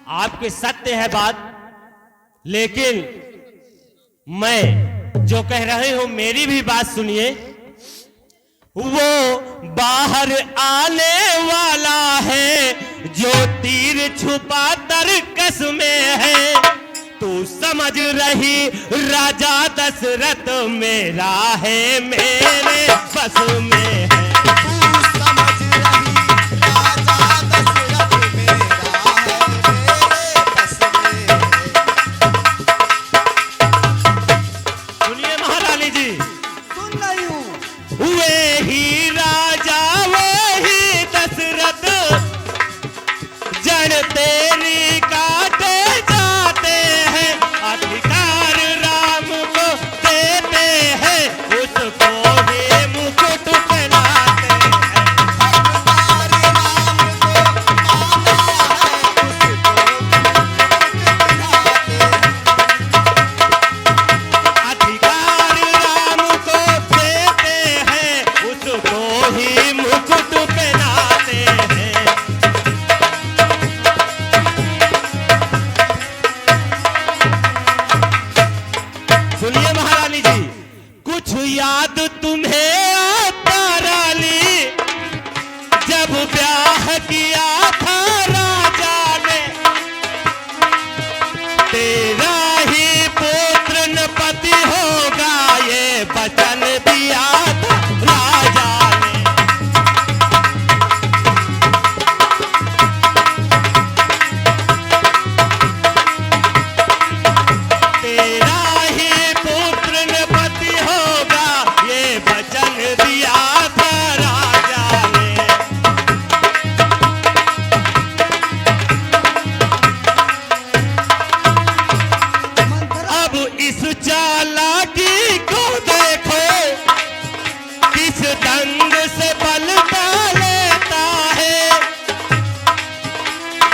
आपके सत्य है बात, लेकिन मैं जो कह रही हूं मेरी भी बात सुनिए। वो बाहर आने वाला है जो तीर छुपा तरकस में है। तू समझ रही राजा दशरथ मेरा है, मेरे बस में है। याद तुम्हें आता रानी, जब ब्याह किया था राजा ने, तेरा ही पुत्र न पति होगा ये वचन दिया था राजा ने। तेरा ही पुत्र न पति होगा ये वचन दिया था राजा ने। अब इस चालाकी को देखो, किस ढंग से पलटा लेता है।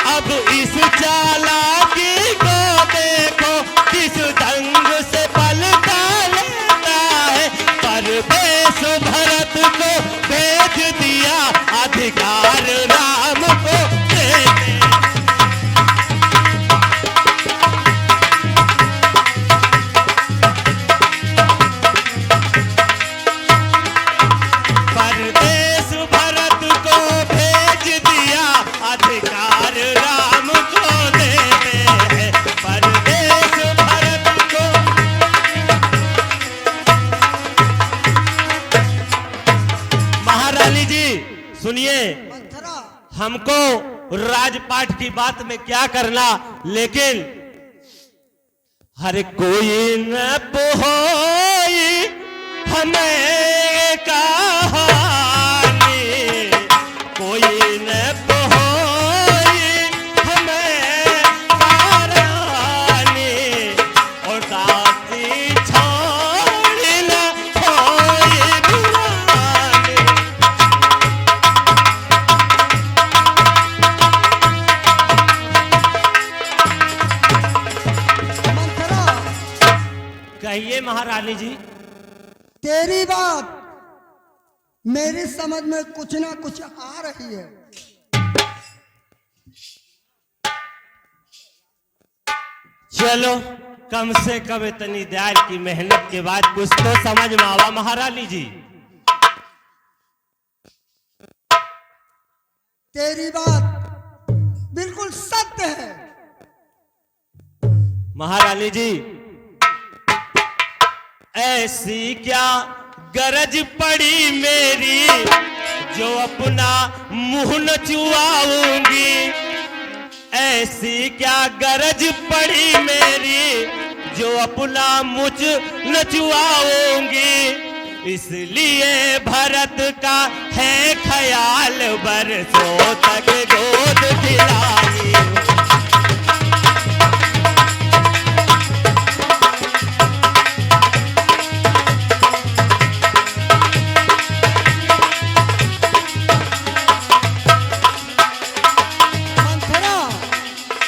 अब इस चालाकी को देखो, किस ढंग से पलटा लेता है। परवेश भरत को भेज दिया, अधिकार राम को देते। परवेश भरत को भेज दिया, अधिकार राम को देते हैं। परवेश भरत को। महारानी जी सुनिए, हमको राजपाट की बात में क्या करना, लेकिन हर कोई न पोई हमें कहानी, कोई न पोई हमें कहानी, और दासी छोड़ न कोई बुरानी। कहिए महारानी जी। तेरी बात मेरी समझ में कुछ ना कुछ आ रही है। चलो कम से कम इतनी देर की मेहनत के बाद कुछ तो समझ में आवा महारानी जी। तेरी बात बिल्कुल सत्य है। महारानी जी, ऐसी क्या गरज पड़ी मेरी जो अपना मुंह न चुआऊंगी। ऐसी क्या गरज पड़ी मेरी जो अपना मुझ न चुआऊंगी। इसलिए भरत का है ख्याल बरसों तक गोद दिलाई।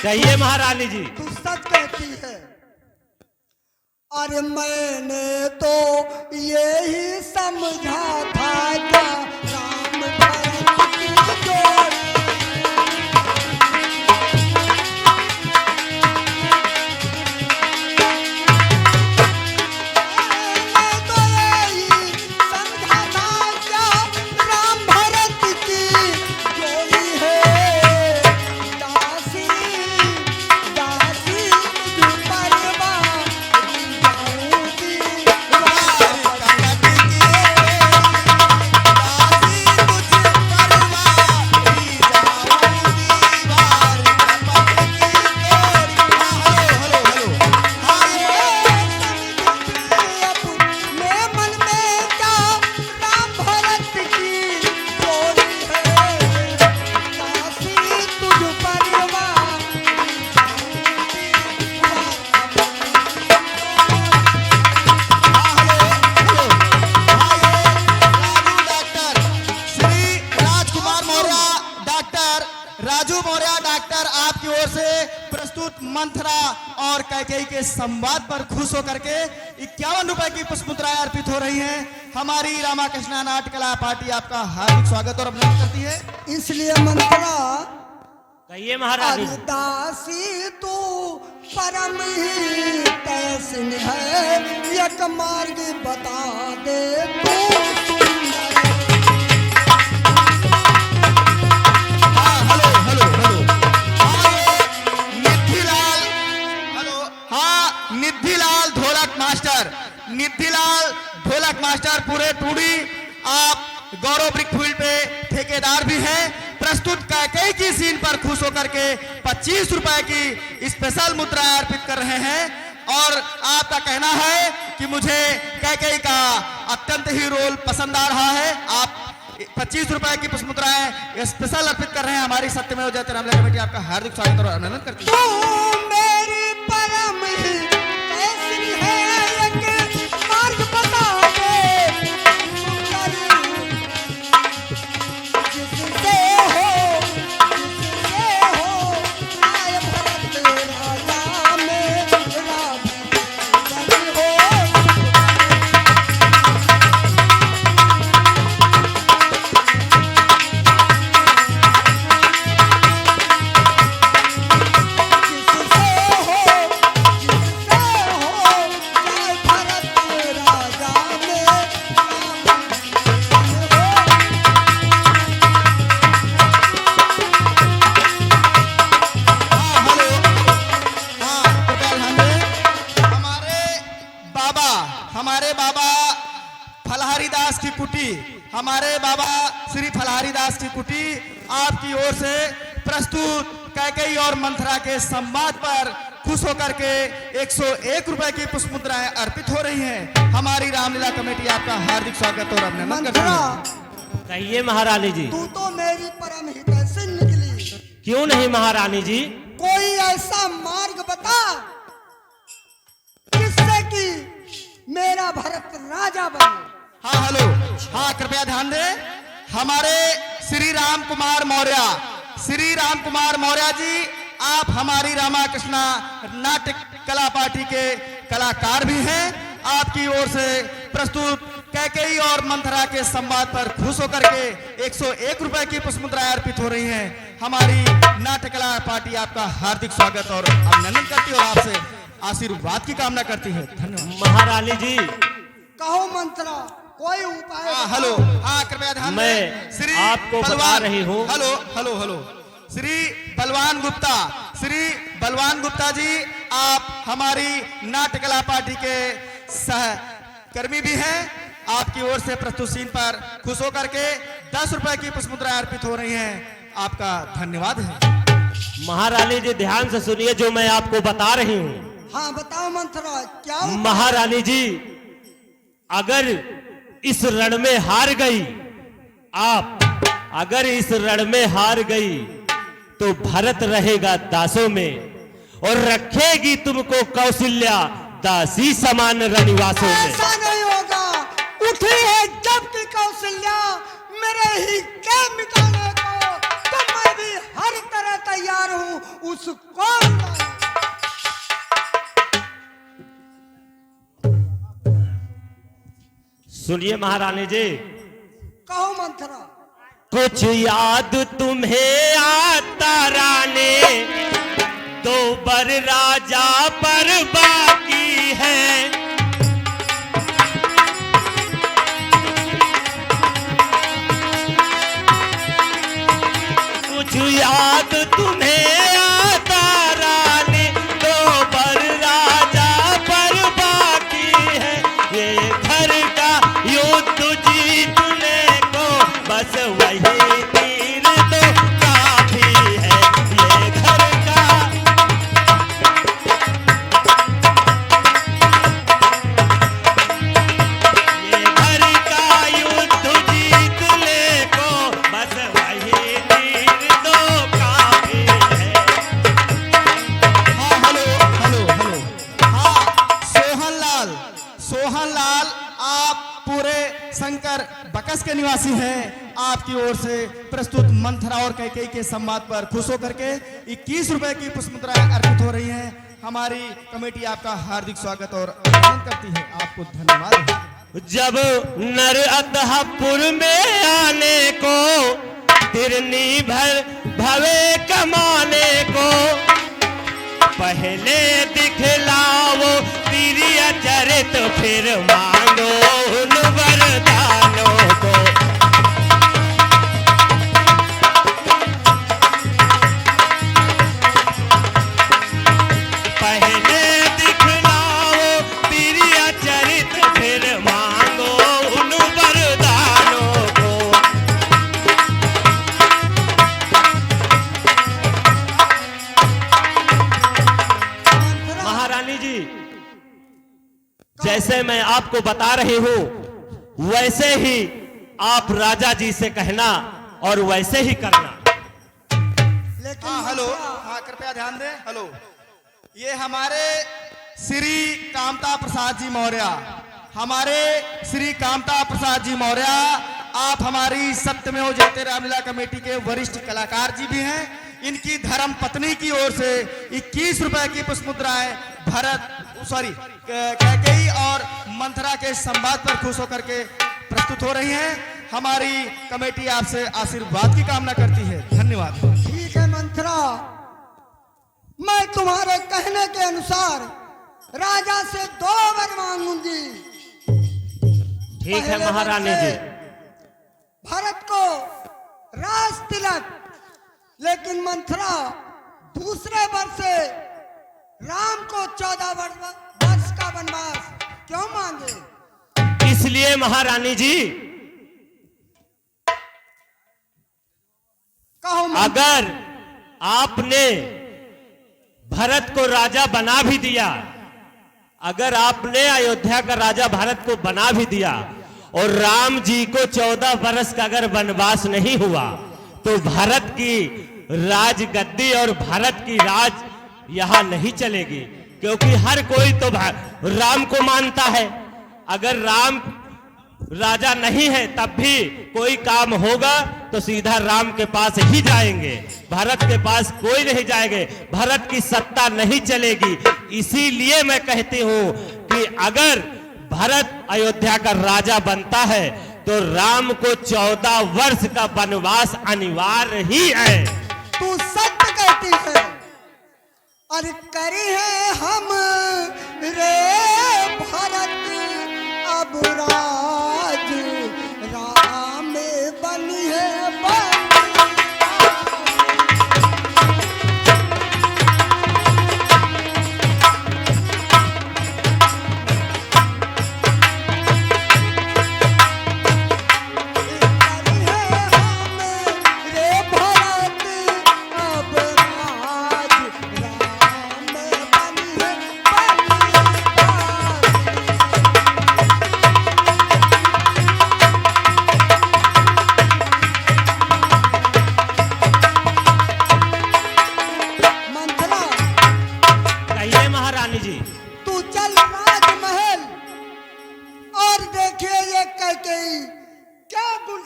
कहिए महारानी जी। तू सच कहती है। अरे मैंने तो यही समझा था क्या राम भरत की जोड़ी। प्रस्तुत मंथरा और कैकेयी के संवाद पर खुश होकर के 51 रुपए की पुष्प मुद्राएं अर्पित हो रही हैं। हमारी रामाकृष्णा नाट्य कला पार्टी आपका हार्दिक स्वागत और अभिनंदन करती है। इसलिए मंत्रा कहिए महारानी। दासी तू परम ही तैसिन है, एक मार्ग बता दे तू सुंदर। हाँ हेलो हेलो हेलो निधिलाल, हेलो हाँ निधिलाल ढोलक मास्टर, निधिलाल ढोलक मास्टर पूरे टूडी आप गौरव ब्रिक फील्ड पे ठेकेदार भी हैं। प्रस्तुत कैकेयी की सीन पर खुश होकर के 25 रुपए की स्पेशल मुद्रा अर्पित कर रहे हैं और आपका कहना है कि मुझे कैकेयी का अत्यंत ही रोल पसंद आ रहा है। आप 25 रुपए की पुष्प मुद्राएं स्पेशल अर्पित कर रहे हैं। हमारी सत्यमेव जयते रामलीला कमेटी आपका हार्दिक स्वागत और अभिनंदन करती है। तू मेरी परम ही तैसिन है, एक मार्ग बता दे सुंदर। जिससे हो आए भरत राजा मेरा सुंदर हो। हमारे बाबा फलहारी दास की कुटी, हमारे बाबा श्री फलहारी दास की कुटी आपकी ओर से प्रस्तुत कैकेयी और मंथरा के संवाद पर खुश होकर के 101 रुपए की पुष्प मुद्राएं अर्पित हो रही हैं। हमारी रामलीला कमेटी आपका हार्दिक स्वागत और अभिनंदन करती मंत्रा है। कहिए महारानी जी। तू तो मेरी परम हितैषी निकली, क्यों नहीं महारानी जी? कोई ऐसा मार्ग बता जिससे कि मेरा भरत राजा बने। हाँ हेलो हाँ कृपया ध्यान दें। हमारे श्री राम कुमार मौर्य, श्री राम कुमार मौर्य जी आप हमारी रामाकृष्णा नाट्य कला पार्टी के कलाकार भी हैं। आपकी ओर से प्रस्तुत कैकेयी और मंथरा के संवाद पर खुश होकर के 101 रुपए की पुष्प मुद्राएं अर्पित हो रही हैं। हमारी नाट्य कला पार्टी आपका हार्दिक स्वागत और अभिनंदन करती है और आपसे आशीर्वाद की कामना करती है। धन्यवाद महारानी जी। कहो मंत्रा कोई उपाय हाँ हेलो हाँ कृपया ध्यान मैं दें। श्री आपको बता बलवान, रही हूँ। हेलो हेलो हेलो श्री बलवान गुप्ता, श्री बलवान गुप्ता जी आप हमारी नाट्य कला पार्टी के सहकर्मी भी हैं। आपकी ओर से प्रस्तुत सीन पर खुश होकर के 10 रुपए की पुष्प मुद्राएं अर्पित हो रही हैं। आपका धन्यवाद है। महारानी जी ध्यान से सुनिए जो मैं आपको बता रही हूँ। हाँ बताओ मंत्रा क्या उपाय? महारानी जी अगर इस रण में हार गई, आप अगर इस रण में हार गई तो भरत रहेगा दासों में और रखेगी तुमको कौशल्या दासी समान रनिवासों में। ऐसा नहीं होगा, उठी है जब की कौशल्या मेरे ही के मिटाने को, तो मैं भी हर तरह तैयार हूँ उसको। सुनिए महारानी जी। कहो मंत्रा। कुछ याद तुम्हें आता राने, दो बर राजा पर बाकी है। कुछ याद तुम्हें आता राने, दो बर राजा पर बाकी है। ये घर का युद्ध जीतने को बस वही तीर तो काफी है। ये घर का ये घर का युद्ध जीतने को बस वही तीर तो काफी है। हाँ हेलो हेलो हेलो हाँ सोहनलाल, सोहनलाल आप पूरे शंकर बकस के निवासी हैं। आपकी ओर से प्रस्तुत मंथरा और कैकेयी के संवाद पर खुश होकर के 21 रुपए की पुष्प मुद्राएं अर्पित हो रही हैं। हमारी कमेटी आपका हार्दिक स्वागत और अभिनंदन करती है। आपको धन्यवाद। जब नर अतहपुर में आने को तिरनी भर भवे कमाने को, पहले दिखलाओ तिरिया चरित फिर मांगो उन वरदानों को। पहले दिखलाओ तिरिया चरित फिर मांगो उन वरदानों को। महारानी जी, जैसे मैं आपको बता रही हूं वैसे ही आप राजा जी से कहना और वैसे ही करना। लेकिन हाँ हेलो, हाँ कृपया ध्यान दें। हेलो, ये हमारे श्री कामता प्रसाद जी मौर्य, हमारे श्री कामता प्रसाद जी मौर्य, आप हमारी सत्यमेव जयते रामलीला कमेटी के वरिष्ठ कलाकार जी भी हैं। इनकी धर्म पत्नी की ओर से 21 रुपए की पुष्प मुद्राएं कैकेयी और मंथरा के संवाद पर खुश होकर के प्रस्तुत हो रही हैं। हमारी कमेटी आपसे आशीर्वाद की कामना करती है। धन्यवाद। ठीक है मंथरा, मैं तुम्हारे कहने के अनुसार राजा से 2 वर मांगूंगी। ठीक है पहले महारानी वर से जी। भरत को राज तिलक, लेकिन मंथरा दूसरे वर्ष से राम को 14 वर्ष का वनवास क्यों मांगे? इसलिए महारानी जी, कहो मंथरा। अगर आपने भरत को राजा बना भी दिया, अगर आपने अयोध्या का राजा भरत को बना भी दिया और राम जी को 14 वर्ष का अगर वनवास नहीं हुआ, तो भारत की राजगद्दी और भारत की राज यहां नहीं चलेगी। क्योंकि हर कोई तो राम को मानता है। अगर राम राजा नहीं है तब भी कोई काम होगा तो सीधा राम के पास ही जाएंगे, भारत के पास कोई नहीं जाएंगे, भारत की सत्ता नहीं चलेगी। इसीलिए मैं कहती हूं कि अगर भारत अयोध्या का राजा बनता है तो राम को 14 वर्ष का वनवास अनिवार्य ही है। तू सत्य कहती है। अरे करी है हम रे भरत अब राज, राम बनी है बनी।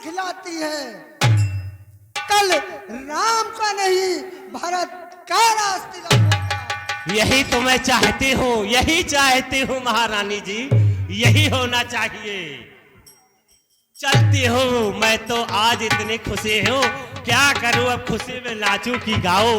खिलाती है। कल राम का नहीं भरत का रास्ते होगा। यही तो मैं चाहती हूँ, यही चाहती हूँ महारानी जी, यही होना चाहिए। चलती हूँ मैं तो आज इतनी खुशी हूँ, क्या करूँ अब खुशी में नाचूं की गाऊं।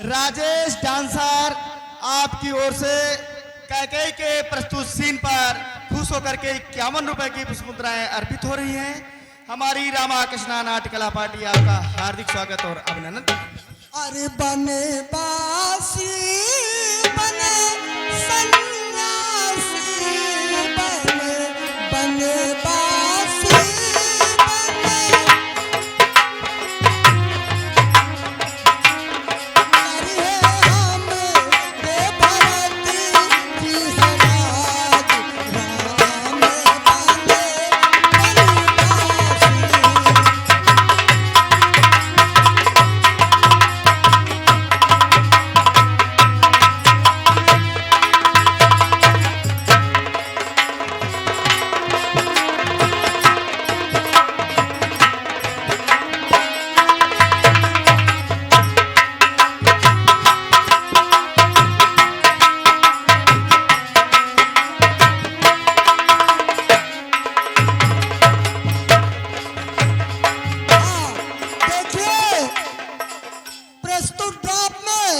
राजेश डांसर आपकी ओर से कैकेयी के प्रस्तुत सीन पर खुश होकर के 51 रुपए की पुष्प मुद्राएं अर्पित हो रही हैं। हमारी रामा कृष्णा नाट्य कला पार्टी आपका हार्दिक स्वागत और अभिनंदन। अरे बने बासी बने सन्यासी बने बने बासी बने प्रस्तुत ड्राप में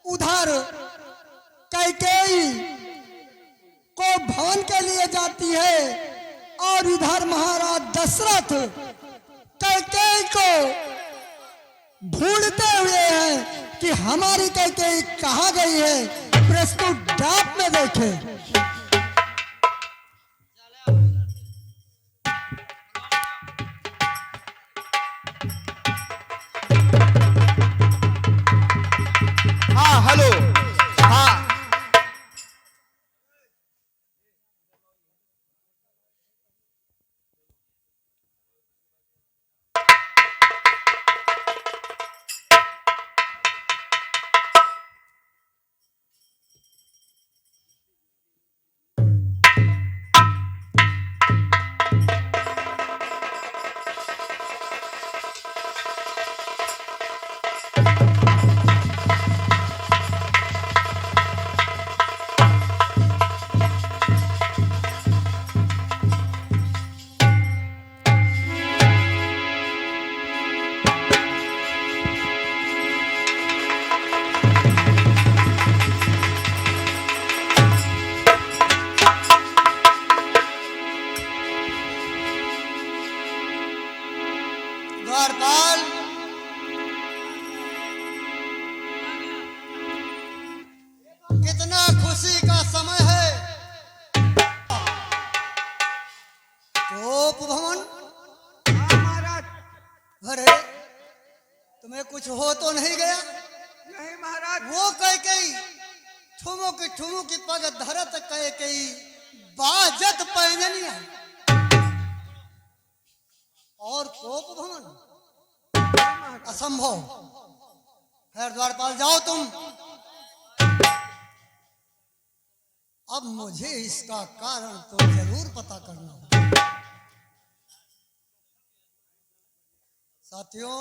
उधर कैकेयी को भवन के लिए जाती है और इधर महाराज दशरथ कैकेयी को ढूंढते हुए हैं कि हमारी कैकेयी कहाँ गई है। प्रस्तुत ड्राप में देखें। हाँ हेलो। हाँ द्वारपाल, कितना खुशी का समय है। गोप भवन। हाँ महाराज। अरे तुम्हें कुछ हो तो नहीं गया? नहीं महाराज। वो कैकेयी ठुमो की पग धरत कैकेयी बाजत पैंजनिया और कोप भवन असंभव। खैर द्वारपाल जाओ तुम। अब मुझे इसका कारण तो जरूर पता करना होगा। साथियों,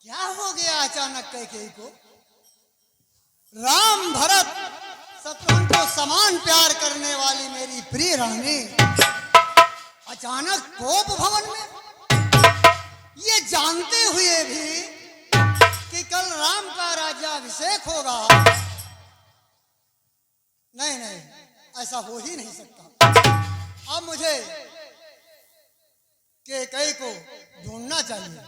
क्या हो गया अचानक कैकेयी को? राम भरत शत्रुघ्न को समान प्यार करने वाली मेरी प्रिय रानी अचानक कोप भवन में, ये जानते हुए भी कि कल राम का राज्याभिषेक होगा। नहीं नहीं, ऐसा हो ही नहीं सकता। अब मुझे कैकेयी को ढूंढना चाहिए।